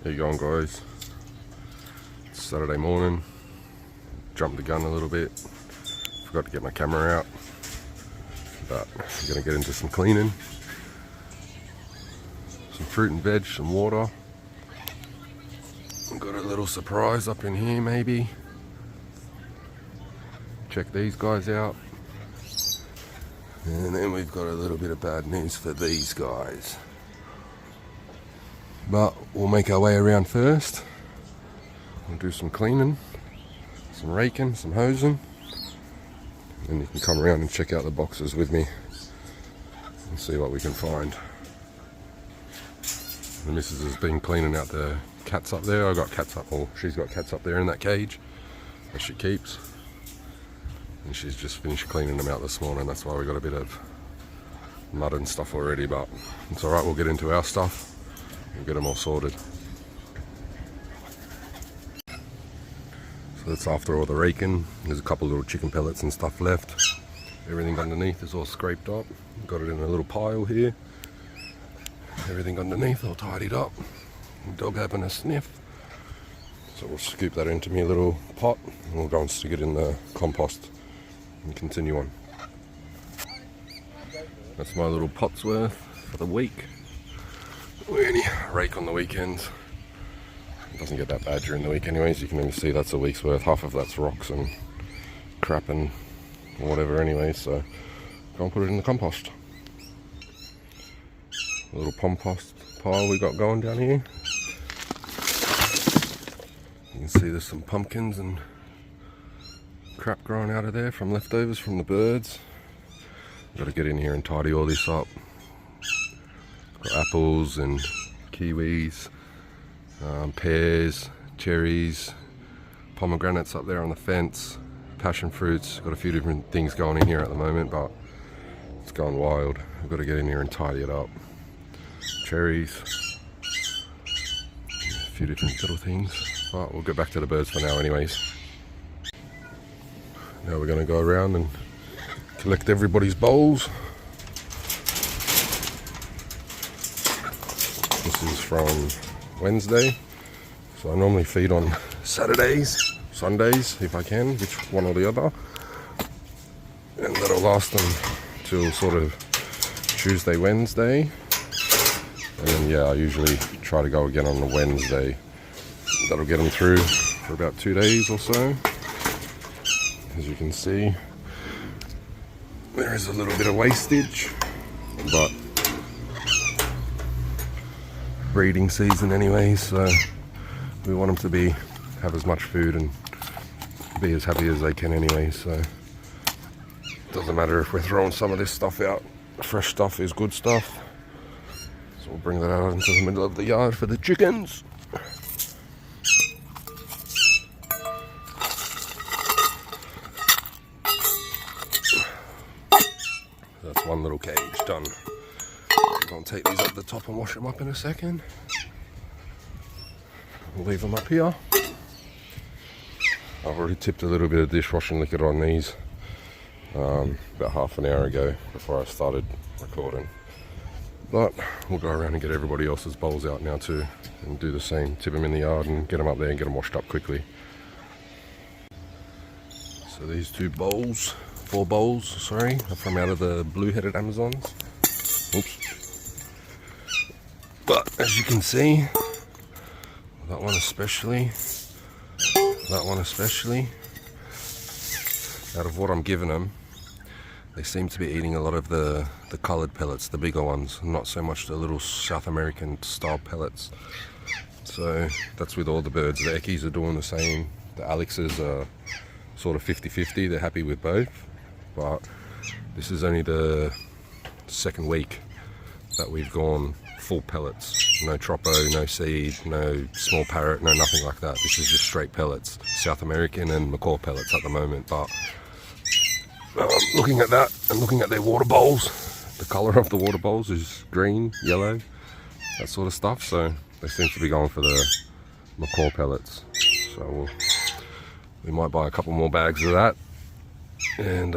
How you going, guys? It's Saturday morning. Jumped the gun a little bit. Forgot to get my camera out. But I'm gonna get into some cleaning. Some fruit and veg, some water. I've got a little surprise up in here maybe. Check these guys out. And then we've got a little bit of bad news for these guys. But we'll make our way around first. We'll do some cleaning, some raking, some hosing. And you can come around and check out the boxes with me and see what we can find. The missus has been cleaning out the cats up there. I got cats up, or she's got cats up there in that cage that she keeps. And she's just finished cleaning them out this morning. That's why we got a bit of mud and stuff already, but it's alright, we'll get into our stuff. We'll get them all sorted. So that's after all the raking. There's a couple little chicken pellets and stuff left. Everything underneath is all scraped up. Got it in a little pile here. Everything underneath all tidied up. Dog having a sniff. So we'll scoop that into my little pot and we'll go and stick it in the compost and continue on. That's my little pot's worth for the week. We only rake on the weekends. It doesn't get that bad during the week anyways. You can only see that's a week's worth. Half of that's rocks and crap and whatever anyway. So go and put it in the compost. A little compost pile we got going down here. You can see there's some pumpkins and crap growing out of there from leftovers from the birds. Got to get in here and tidy all this up. Got apples and kiwis, pears, cherries, pomegranates up there on the fence, passion fruits. Got a few different things going in here at the moment, but it's going wild. I've got to get in here and tidy it up. Cherries, a few different little things, but we'll get back to the birds for now anyways. Now we're going to go around and collect everybody's bowls. This is from Wednesday, so I normally feed on Saturdays, Sundays if I can, which one or the other, and that'll last them till sort of Tuesday, Wednesday, and then yeah, I usually try to go again on the Wednesday. That'll get them through for about 2 days or so. As you can see, there is a little bit of wastage, but breeding season anyway, so we want them to have as much food and be as happy as they can anyway, so it doesn't matter if we're throwing some of this stuff out. Fresh stuff is good stuff, so we'll bring that out into the middle of the yard for the chickens. That's one little cage done. I'm going to take these up the top and wash them up in a second. We'll leave them up here. I've already tipped a little bit of dishwashing liquid on these about half an hour ago before I started recording. But we'll go around and get everybody else's bowls out now too and do the same. Tip them in the yard and get them up there and get them washed up quickly. So these four bowls, sorry, are from out of the blue-headed Amazons. Oops. But as you can see, that one especially, out of what I'm giving them, they seem to be eating a lot of the coloured pellets, the bigger ones, not so much the little South American style pellets. So that's with all the birds. The Eckies are doing the same. The Alexes are sort of 50-50, they're happy with both. But this is only the second week that we've gone full pellets. No troppo, no seed, no small parrot, no nothing like that. This is just straight pellets. South American and macaw pellets at the moment. But looking at that and looking at their water bowls, the colour of the water bowls is green, yellow, that sort of stuff. So they seem to be going for the macaw pellets. So we might buy a couple more bags of that and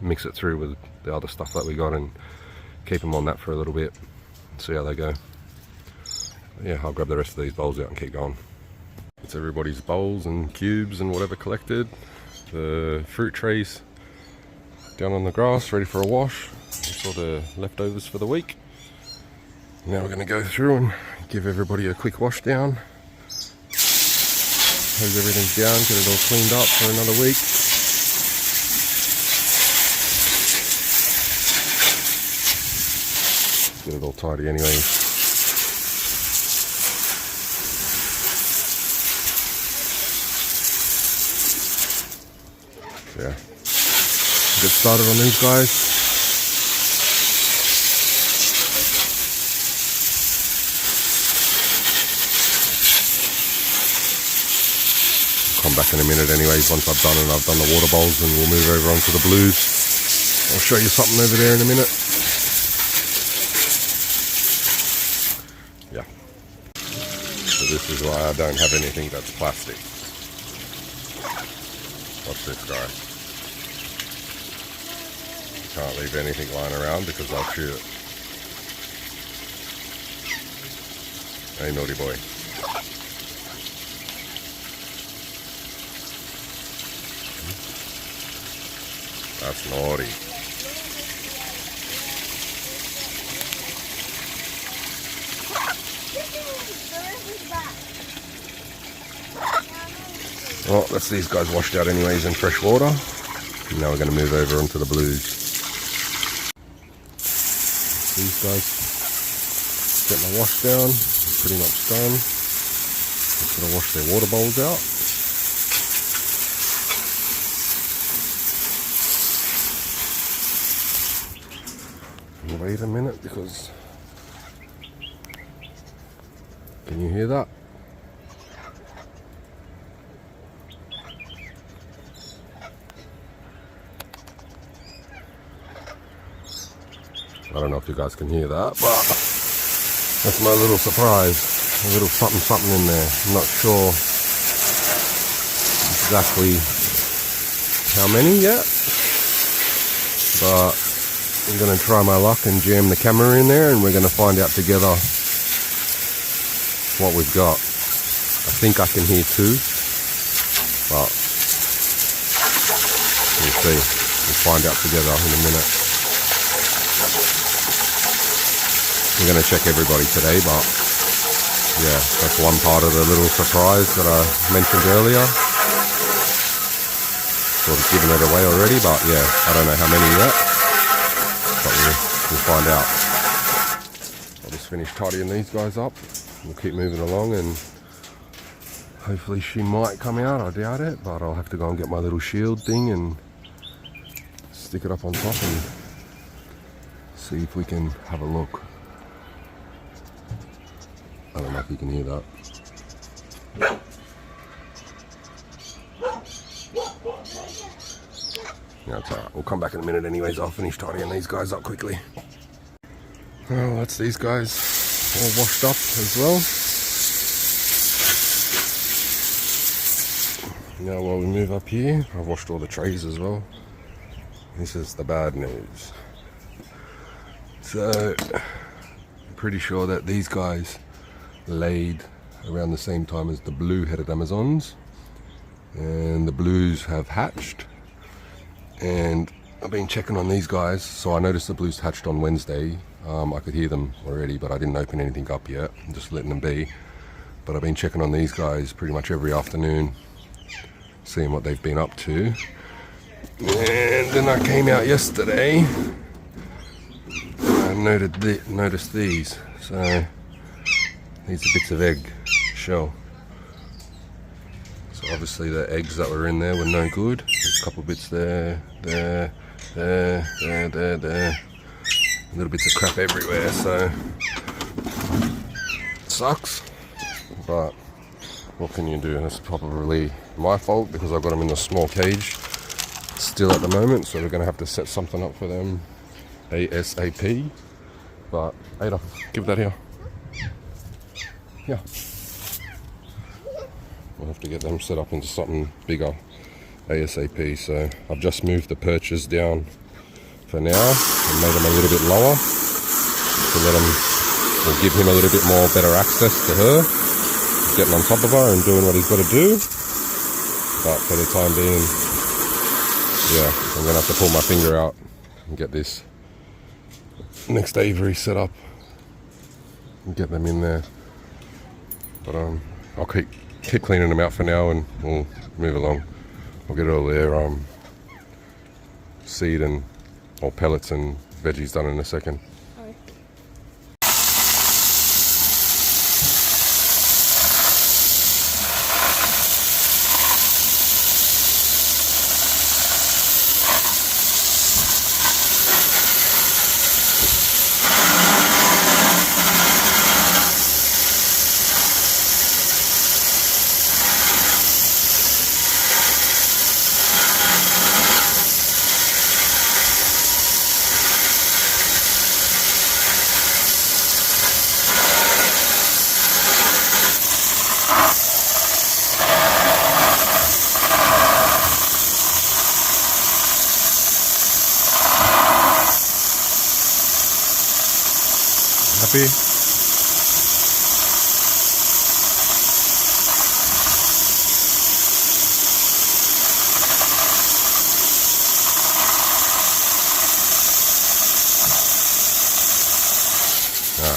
mix it through with the other stuff that we got and keep them on that for a little bit and see how they go. Yeah, I'll grab the rest of these bowls out and keep going. It's everybody's bowls and cubes and whatever collected. The fruit trays down on the grass, ready for a wash. That's all the leftovers for the week. Now we're going to go through and give everybody a quick wash down. Hose everything down, get it all cleaned up for another week. Get it all tidy anyway. Yeah, get started on these guys. Come back in a minute anyways once I've done the water bowls, and we'll move over onto the blues. I'll show you something over there in a minute. Yeah, so this is why I don't have anything that's plastic. Watch this guy. Can't leave anything lying around because I'll shoot it. Hey, naughty boy. That's naughty. Well, that's these guys washed out anyways in fresh water. And now we're going to move over onto the blues. These guys get my wash down, pretty much done. Just going to wash their water bowls out. And wait a minute because, can you hear that? I don't know if you guys can hear that, but that's my little surprise. A little something in there. I'm not sure exactly how many yet, but I'm going to try my luck and jam the camera in there, and we're going to find out together what we've got. I think I can hear two, but we'll see. We'll find out together in a minute. We're going to check everybody today, but yeah, that's one part of the little surprise that I mentioned earlier. Sort of given it away already, but yeah, I don't know how many yet, but we'll find out. I'll just finish tidying these guys up. We'll keep moving along, and hopefully she might come out. I doubt it, but I'll have to go and get my little shield thing and stick it up on top and see if we can have a look. I don't know if you can hear that. Yeah, it's alright. We'll come back in a minute anyways. I'll finish tidying these guys up quickly. Well, that's these guys all washed up as well. Now while we move up here, I've washed all the trays as well. This is the bad news. So, I'm pretty sure that these guys laid around the same time as the blue-headed Amazons, and the blues have hatched, and I've been checking on these guys. So I noticed the blues hatched on Wednesday. I could hear them already, but I didn't open anything up yet. I'm just letting them be. But I've been checking on these guys pretty much every afternoon, seeing what they've been up to. And then I came out yesterday and I noticed these. So these are bits of egg shell. So obviously the eggs that were in there were no good. There's a couple of bits there. Little bits of crap everywhere, so it sucks. But what can you do? It's probably my fault because I've got them in a small cage still at the moment, so we're going to have to set something up for them ASAP. But Ada, give that here. Yeah. We'll have to get them set up into something bigger ASAP. So I've just moved the perches down for now and made them a little bit lower to let them We'll give him a little bit more better access to her, getting on top of her and doing what he's got to do. But for the time being, yeah, I'm going to have to pull my finger out and get this next aviary set up and get them in there. But I'll keep cleaning them out for now, and we'll move along. We'll get all their seed and or pellets and veggies done in a second. Happy?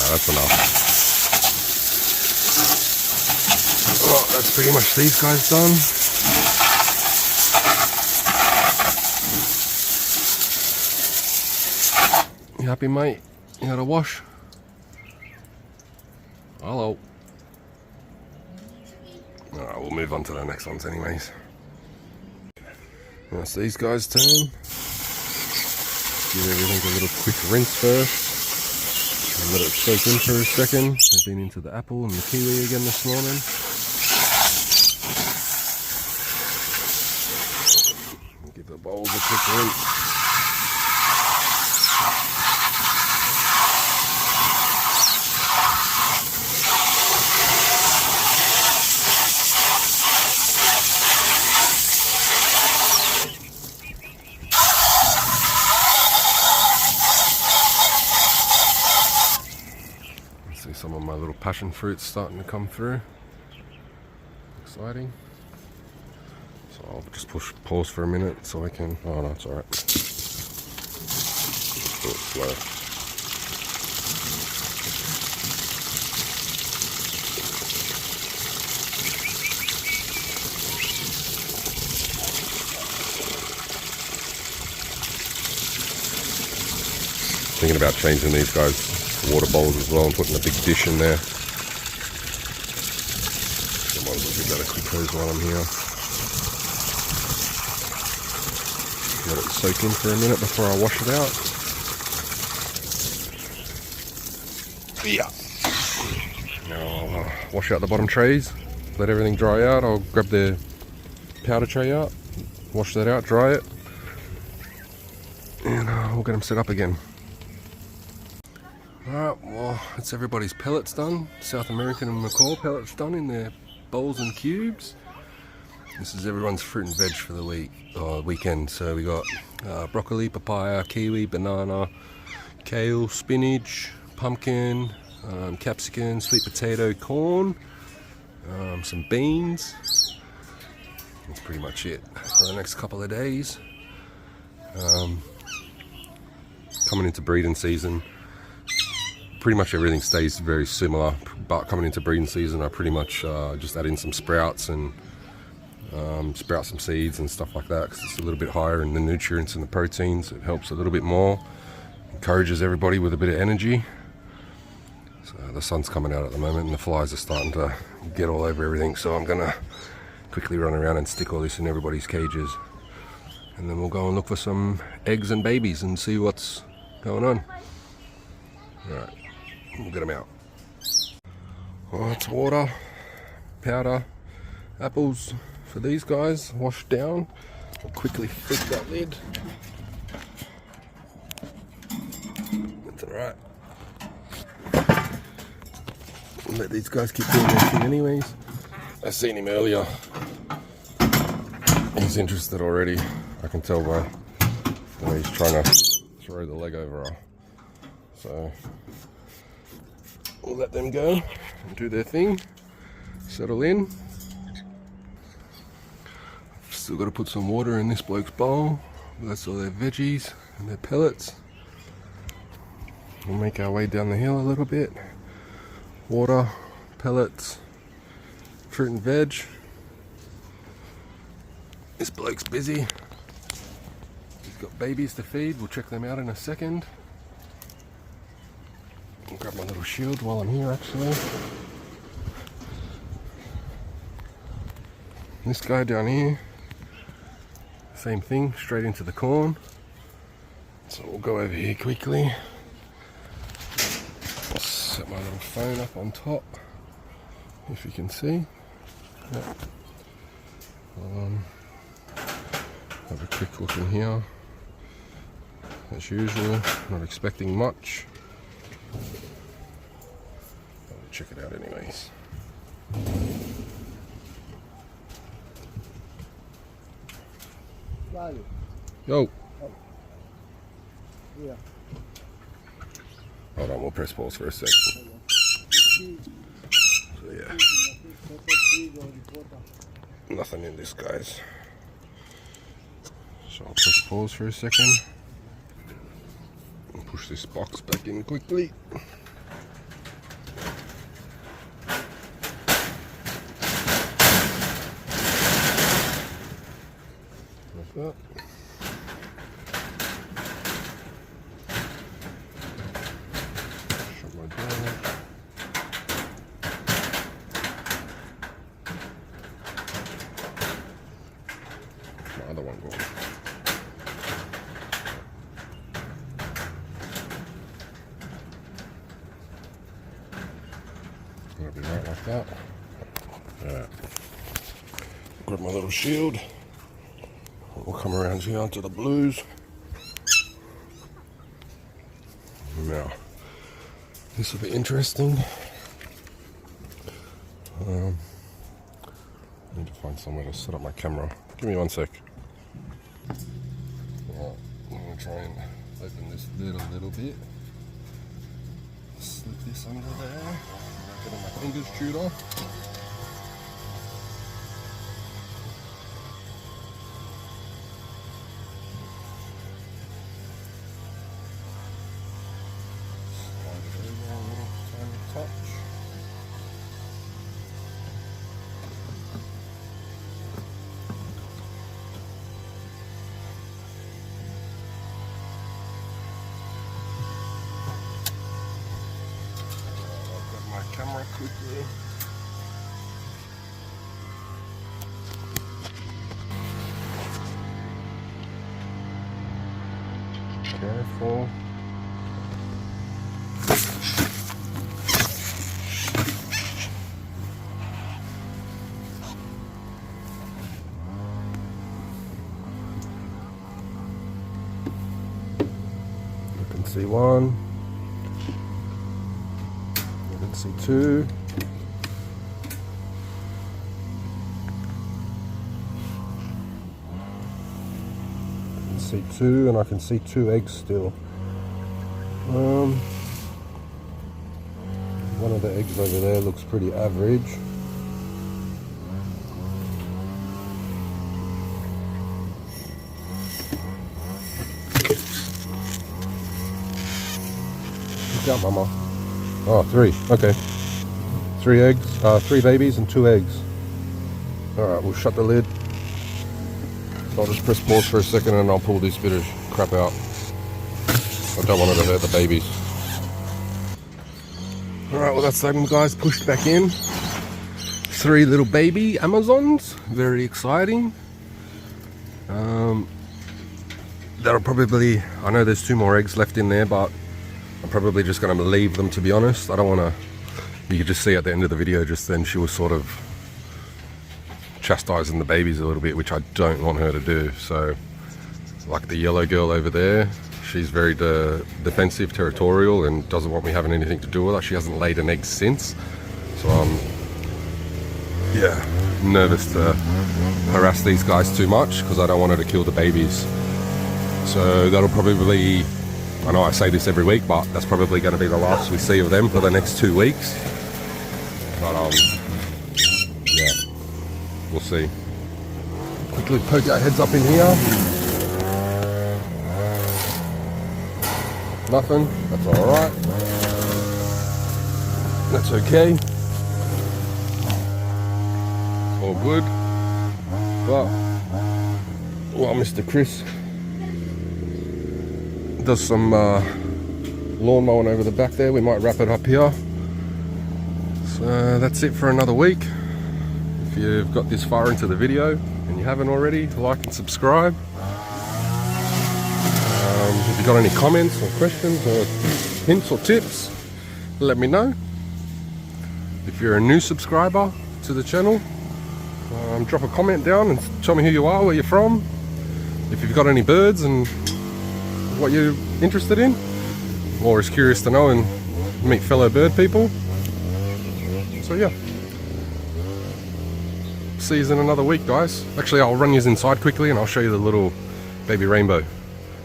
That's enough. Oh, that's pretty much these guys done. You happy, mate? You got a wash? Hello. Alright, we'll move on to the next ones anyways. That's these guys' turn. Give everything a little quick rinse first. And let it soak in for a second. They've been into the apple and the kiwi again this morning. Give the bowls a quick rinse. Some of my little passion fruits starting to come through. Exciting. So I'll just pause for a minute so I can. Oh no, it's alright. Do it slow. Thinking about changing these guys water bowls as well and putting a big dish in there. I might as well give that a quick close while I'm here. Let it soak in for a minute before I wash it out. Yeah. Now I'll wash out the bottom trays, let everything dry out. I'll grab the powder tray out, wash that out, dry it, and we'll get them set up again. Alright, well, that's everybody's pellets done. South American and macaw pellets done in their bowls and cubes. This is everyone's fruit and veg for the weekend. So we got broccoli, papaya, kiwi, banana, kale, spinach, pumpkin, capsicum, sweet potato, corn, some beans. That's pretty much it for the next couple of days. Coming into breeding season, pretty much everything stays very similar, but coming into breeding season I pretty much just add in some sprouts and sprout some seeds and stuff like that, because it's a little bit higher in the nutrients and the proteins. It helps a little bit more, encourages everybody with a bit of energy. So the sun's coming out at the moment and the flies are starting to get all over everything, so I'm gonna quickly run around and stick all this in everybody's cages, and then we'll go and look for some eggs and babies and see what's going on. Alright, we'll get them out. It's water, powder, apples for these guys, washed down. I'll quickly flick that lid. That's alright. We'll let these guys keep doing their thing anyways. I seen him earlier. He's interested already. I can tell by the way he's trying to throw the leg over her. So we'll let them go and do their thing, settle in. Still got to put some water in this bloke's bowl. That's all their veggies and their pellets. We'll make our way down the hill a little bit. Water, pellets, fruit and veg. This bloke's busy. He's got babies to feed. We'll check them out in a second. I'll grab my little shield while I'm here actually. This guy down here, same thing, straight into the corn. So we'll go over here quickly. Set my little phone up on top, if you can see. Yeah. Have a quick look in here. As usual, not expecting much. I'll check it out anyways. Yo. Yeah. Hold on, we'll press pause for a second. So yeah. Nothing in this, guys. So I'll press pause for a second. And push this box back in quickly. Like that. Shut my door. My other one going. Gonna be right like that. Alright. Grab my little shield. We'll come around here onto the blues. Now, this will be interesting. I need to find somewhere to set up my camera. Give me 1 sec. Right, I'm going to try and open this lid a little bit. Slip this under there. Getting my fingers chewed off. Camera quickly. Careful. You can see one. See two. I can see two, and I can see 2 eggs still. One of the eggs over there looks pretty average. Look out, Mama. Oh, 3. Okay. 3 eggs, 3 babies and 2 eggs. Alright, we'll shut the lid. So I'll just press pause for a second and I'll pull this bit of crap out. I don't want it to hurt the babies. Alright, well that's them guys pushed back in. 3 little baby Amazons. Very exciting. That'll probably, I know there's 2 more eggs left in there, but I'm probably just going to leave them, to be honest. I don't want to, you could just see at the end of the video just then she was sort of chastising the babies a little bit, which I don't want her to do. So like the yellow girl over there, she's very defensive, territorial, and doesn't want me having anything to do with her. She hasn't laid an egg since, so I'm nervous to harass these guys too much because I don't want her to kill the babies. So that'll probably, I know I say this every week, but that's probably going to be the last we see of them for the next 2 weeks. But yeah, we'll see. Quickly poke our heads up in here. Nothing. That's all right. That's okay. All good. But while Mr. Chris does some lawn mowing over the back there, we might wrap it up here. So that's it for another week. If you've got this far into the video and you haven't already, like and subscribe. If you've got any comments or questions or hints or tips, let me know. If you're a new subscriber to the channel, drop a comment down and tell me who you are, where you're from, if you've got any birds and what you're interested in, or is curious to know and meet fellow bird people. So yeah, see you in another week, guys. Actually, I'll run you inside quickly and I'll show you the little baby rainbow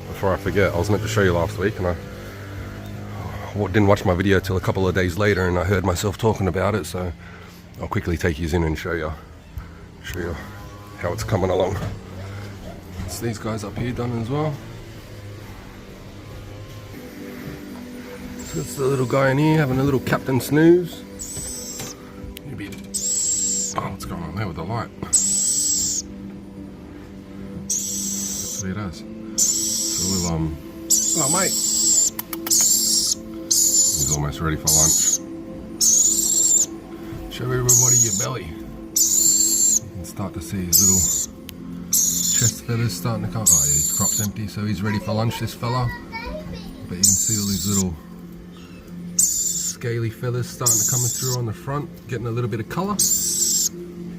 before I forget. I was meant to show you last week and I didn't watch my video till a couple of days later, and I heard myself talking about it, so I'll quickly take you in and show you how it's coming along. It's these guys up here done as well. So that's the little guy in here having a little captain snooze. Oh, what's going on there with the light? That's what he does. So we'll oh mate, he's almost ready for lunch. Show everybody your belly. You can start to see his little chest feathers starting to come. Oh yeah, his crop's empty, so he's ready for lunch, this fella. But you can see all these little scaly feathers starting to come through on the front, getting a little bit of colour.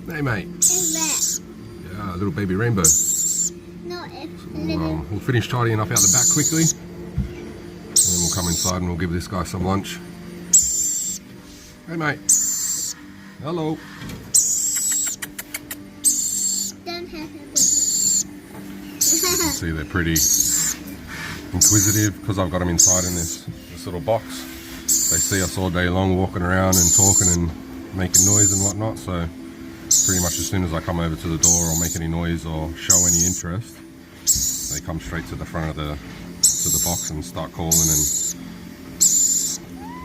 Hey mate. Yeah, a little baby rainbow. We'll finish tidying up out the back quickly, and then we'll come inside and we'll give this guy some lunch. Hey mate. Hello. See, they're pretty inquisitive because I've got them inside in this little box. They see us all day long walking around and talking and making noise and whatnot, so pretty much as soon as I come over to the door or make any noise or show any interest, they come straight to the front of the box and start calling and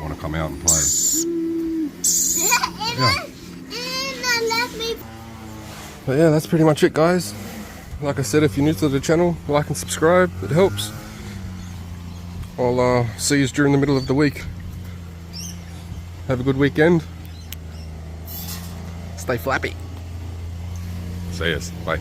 want to come out and play. Yeah. But yeah, that's pretty much it, guys. Like I said, if you're new to the channel, like and subscribe, it helps. I'll see you during the middle of the week. Have a good weekend. Stay flappy. See yous. Bye.